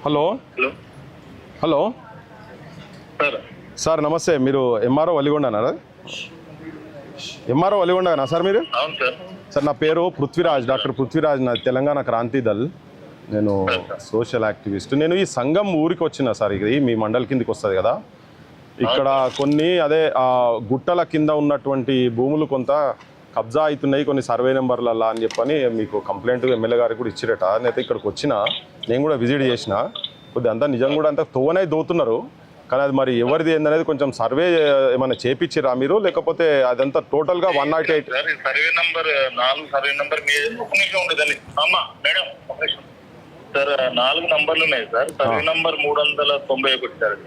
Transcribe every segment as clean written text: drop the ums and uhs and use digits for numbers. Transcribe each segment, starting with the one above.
Hello hello hello sir. Sir నమస్తే, మీరు MRO వలిగొండనా? MRO వలిగొండనా sir మీరు? అవును సార్. సార్ నా పేరు పృథ్వీరాజ్, డాక్టర్ పృథ్వీరాజ్, నా తెలంగాణ క్రాంతి దళ్. నేను సోషల్ యాక్టివిస్ట్. నేను ఈ సంఘం ఊరికి వచ్చిన సార్, ఇది మీ మండల్ కిందికి వస్తుంది కదా. ఇక్కడ కొన్ని అదే గుట్టల కింద ఉన్నటువంటి భూములు కొంత కబ్జా అవుతున్నాయి కొన్ని సర్వే నెంబర్లలో అని చెప్పని మీకు కంప్లైంట్ ఎమ్మెల్యే గారికి కూడా ఇచ్చిరట. నేనైతే ఇక్కడికి వచ్చిన, నేను కూడా విజిట్ చేసిన. కొద్దిగా అంతా నిజం కూడా అంతా తోవనే దోతున్నారు, కానీ అది మరి ఎవరిది ఏందనేది కొంచెం సర్వే ఏమైనా చేపించిరా మీరు, లేకపోతే అదంతా టోటల్గా 108 సర్వే నంబర్ 4 సర్వే నంబర్ ఉండేదండి మేడం. సార్ 4 నంబర్లు ఉన్నాయి సార్. Survey number 391 sir.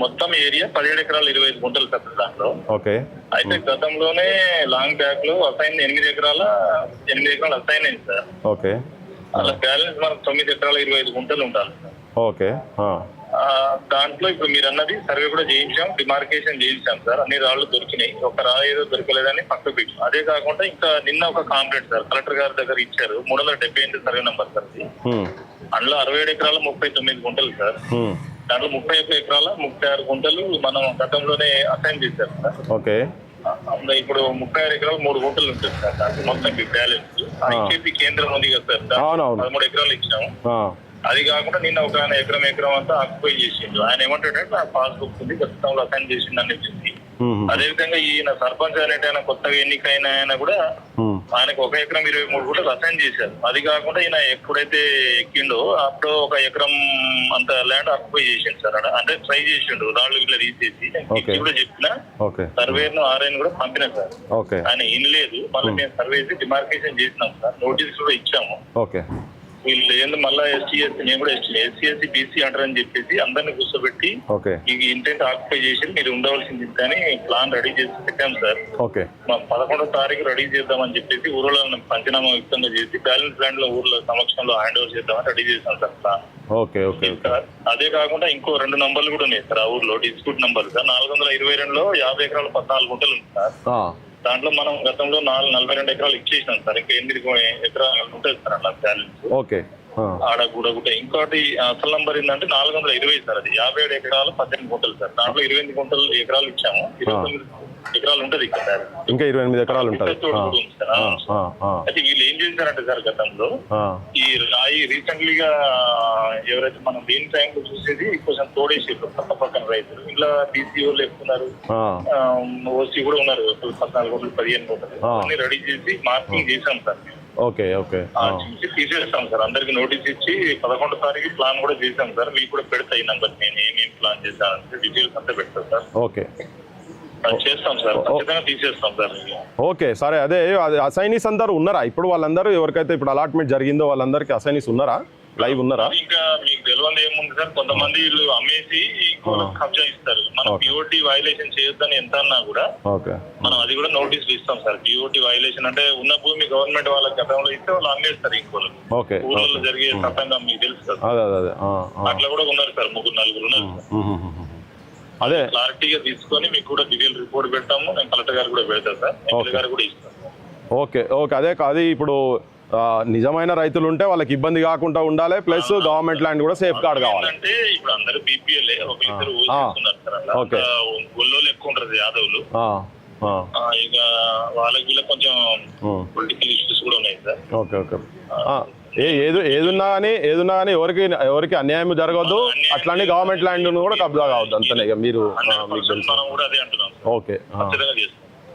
మొత్తం ఏరియా 17 ఎకరాలు 25 గుంటలు సార్ దాంట్లో. ఓకే. అయితే గతంలోనే లాంగ్ బ్యాక్ లో అసైన్ 8 ఎకరాలు అసైన్ అయింది సార్. ఓకే. అలా బ్యాలెన్స్ మనకు 9 ఎకరాలు 25 గుంటలు ఉండాలి సార్. ఓకే. దాంట్లో ఇప్పుడు మీరు అన్నది సర్వే కూడా చేయించాం, డిమార్కేషన్ చేయించాం సార్. అన్ని రాళ్ళు దొరికినాయి, ఒక రాయి ఏదో దొరకలేదని పక్కకు పెట్టాం. అదే కాకుండా ఇంకా నిన్న ఒక కాంప్లైంట్ సార్ కలెక్టర్ గారి దగ్గర ఇచ్చారు. 378 సర్వే నంబర్ సార్. అందులో 67 ఎకరాలు 39 గుంటలు సార్. దాంట్లో 31 ఎకరాల 36 గుంటలు మనం గతంలోనే అసైన్ చేశారు సార్. ఓకే. ఇప్పుడు 36 ఎకరాలు 3 గుంటలు ఉంటుంది సార్. దాంట్లో మొత్తం బ్యాలెన్స్ ఐకేపీ కేంద్రం ఉంది కదా సార్, 13 ఎకరాలు ఇచ్చాము. అది కాకుండా నిన్న ఒక ఆయన ఎకరం అంతా ఆక్యుపై చేసిండు. ఆయన ఏమంటాడంటే నా పాస్బుక్ ఉంది గతంలో అసైన్ చేసిందని చెప్పింది. అదేవిధంగా ఈయన సర్పంచ్ అనేట ఆయన కొత్తగా ఎన్నికైన ఆయన కూడా ఆయనకు 1 ఎకరం 23 గుంటలు అసైన్ చేశారు. అది కాకుండా ఈయన ఎప్పుడైతే ఎక్కిండో అప్పుడు 1 ఎకరం అంత ల్యాండ్ ఆక్యుపై చేసిండు సార్. అంటే ట్రై చేసిండు రాళ్ళు ఇట్లా తీసేసి కూడా చెప్పిన సర్వేను ఆర్ఐని కూడా పంపిన సార్. ఆయన ఏం లేదు, మళ్ళీ మేము సర్వే డిమార్కేషన్ చేసినాం సార్, నోటీస్ కూడా ఇచ్చాము. వీళ్ళు ఏంది మళ్ళీ ఎస్సీ నేను కూడా ఎస్సీ బీసీ అంటారని చెప్పేసి అందరినీ కూర్చోబెట్టి ఈ ఇంటెంట్ ఆక్యుపై చేసి మీరు ఉండవలసింది కానీ ప్లాన్ రెడీ చేసి పెట్టాం సార్. 11వ తారీఖు రెడీ చేద్దామని చెప్పేసి ఊర్లో పంచనామా యుక్తంగా చేసి బ్యాలెన్స్ ల్యాండ్ లో ఊర్లో సమక్షంలో హ్యాండ్ ఓవర్ చేద్దామని రెడీ చేశాం సార్ ప్లాన్. అదే కాకుండా ఇంకో 2 నంబర్లు కూడా ఉన్నాయి సార్ ఆ ఊర్లో, డిస్ప్యూట్ నంబర్ సార్. 422లో 50 ఎకరాలు 14 గుంటలు ఉంది సార్. దాంట్లో మనం గతంలో 42 ఎకరాలు ఇచ్చేసినాం సార్. ఇంకా 8 ఎకరాలు ఉంటుంది సార్ అలా బ్యాలెన్స్. ఆడ కూడా ఇంకోటి అసలు నంబర్ ఏంటంటే 420 సార్. అది 57 ఎకరాలు 18 గుంటలు సార్. దాంట్లో 28 ఎకరాలు ఇచ్చాము. 29 ఎకరాలు ఉంటది ఇక్కడ సార్. ఇంకా 28 ఎకరాలు ఉంటుంది. అయితే వీళ్ళు ఏం చేశారంటే సార్ గతంలో ఈ రాయి రీసెంట్లీగా ఎవరైతే మనం దేని టైంలో చూసేది కొంచెం తోడేసారు పక్కన రైతులు. ఇలా బీసీ వాళ్ళు ఎక్కున్నారు, ఓసీ కూడా ఉన్నారు. 14 గుంటలు 15 గుంటలు అన్ని రెడీ చేసి మార్కింగ్ చేశాం సార్. తీసేస్తాం సార్. అందరికి నోటీస్ ఇచ్చి 11వ తారీఖు ప్లాన్ కూడా చేశాం సార్. మీకు కూడా పెడతాయి నంబర్, నేను ఏమేమి ప్లాన్ చేశానంటే డీటెయిల్స్ అంతా పెడతాను సార్. చేస్తాం సార్, ఖచ్చితంగా తీసేస్తాం సార్. ఓకే సరే. అదే అసైనీస్ అందరూ ఉన్నారా ఇప్పుడు? వాళ్ళందరూ ఎవరికైతే ఇప్పుడు అలాట్మెంట్ జరిగిందో వాళ్ళందరికీ అసైనీస్ ఉన్నారా, లైవ్ ఉన్నారా? ఇంకా మీకు తెలియదు ఏముంది సార్, కొంతమంది వీళ్ళు అమ్మేసి కబ్జా ఇస్తారు. మనం పిఓటి వైలేషన్ చేయొద్దని ఎంత అన్నా కూడా మనం అది కూడా నోటీసులు ఇస్తాం సార్. పిఓటి వైలేషన్ అంటే ఉన్న భూమి గవర్నమెంట్ వాళ్ళకి గతంలో ఇస్తే వాళ్ళు అమ్మేస్తారు ఇంకోళ్ళు. ఊళ్ళలో జరిగే తతంగా మీకు తెలుసు సార్. అట్లా కూడా ఉన్నారు సార్, 3-4 ఉన్నారు. అదే క్లారిటీగా తీసుకొని మీకు కూడా డీటెయిల్ రిపోర్ట్ పెట్టాము. నేను కలెక్టర్ గారు కూడా పెడతాను సార్, ఎమ్మెల్యే గారు కూడా ఇస్తాను. ఓకే. అదే కాదు, ఇప్పుడు నిజమైన రైతులు ఉంటే వాళ్ళకి ఇబ్బంది కాకుండా ఉండాలి, ప్లస్ గవర్నమెంట్ ల్యాండ్ కూడా సేఫ్ గార్డ్ కావాలి. అంటే ఇప్పుడు అందరూ బీపీఎల్ఏ ఒక ఇద్దరు ఊరుకున్నారు సార్. అలా గొల్లోలు ఎక్కువ ఉంటారు యాదవులు. ఇక వాళ్ళకి వీళ్ళకి కొంచెం పొలిటికల్ ఇష్యూస్ కూడా ఉన్నాయి సార్. ఏదున్నా కానీ ఎవరికి అన్యాయం జరగదు, అట్లానే గవర్నమెంట్ ల్యాండ్ కూడా కబ్జా కావద్దు, అంతనే. మీరు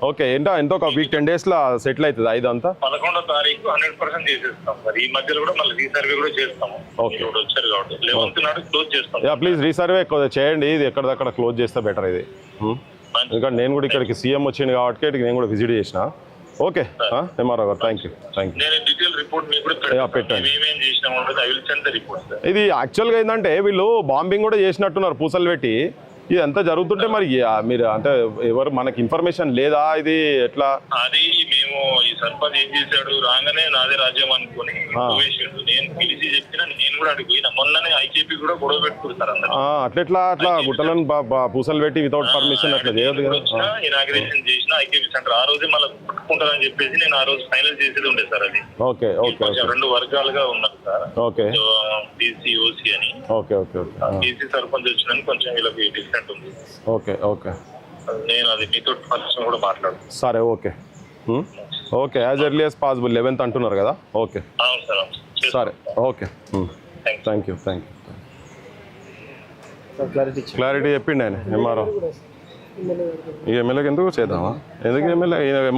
ఓకే. ఎంతో ఒక వీక్ 10 days లా సెటిల్ అవుతుంది ఇదంతా. 11వ తారీఖు 100% చేసేస్తాం సార్. ఈ మధ్యలో కూడా మళ్ళీ రీసర్వే కూడా చేస్తాము. వచ్చారు కాబట్టి 11th నాడు క్లోజ్ చేస్తాం. ప్లీజ్ రీసర్వే చేయండి, ఇది ఎక్కడిదక్కడ క్లోజ్ చేస్తే బెటర్ ఇది. ఎందుకంటే నేను కూడా ఇక్కడికి సీఎం వచ్చింది కాబట్టి నేను కూడా విజిట్ చేసిన. ఓకే ఎంఆర్ఓ గారు, థ్యాంక్ యూ. ఇది యాక్చువల్గా ఏంటంటే వీళ్ళు బాంబింగ్ కూడా చేసినట్టున్నారు పూసలు పెట్టి. ఇది ఎంత జరుగుతుంటే మరి మీరు అంటే ఎవరు మనకి ఇన్ఫర్మేషన్ లేదా? ఇది ఎట్లా? అది మేము ఈ సర్పంచ్ ఏం చేశాడు, రాగానే నాదే రాజ్యం అనుకుని వేసిండు. నేను పిలిచి చెప్పిన, నేను కూడా అడిగి పోయినా. మొన్ననే ఐకేపీ కూడా గొడవ పెట్టుకుంటారు అందరు. అట్లా గుట్టలను పూసలు పెట్టి వితౌట్ పర్మిషన్ అట్లా చేయదు కదా. ఇనాగ్రేషన్ చేసిన ఐకేపీ సెంటర్ ఆ రోజే మళ్ళీ పట్టుకుంటారని చెప్పేసి నేను ఆ రోజు ఫైనల్ చేసేది ఉండే సార్. అది ఓకే ఓకే కొంచెం 2 వర్గాలుగా ఉన్నారు సార్. ఓకే బీసీ ఓసీ అని. Okay okay okay BC sarpanch వచ్చిన కొంచెం వీళ్ళకి డిఫరెంట్ ఉంది. ఓకే ఓకే నేను అది మీతో పర్సన్ కూడా మాట్లాడుతాను. సరే okay okay as early as possible 11th అంటున్నారు కదా. ఓకే అవును సార్. సరే ఓకే థ్యాంక్ యూ క్లారిటీ చెప్పిండి ఆయన ఎంఆర్ఓ. ఈ ఎమ్మెల్యేకి ఎందుకు చేద్దామా, ఎందుకు ఎమ్మెల్యే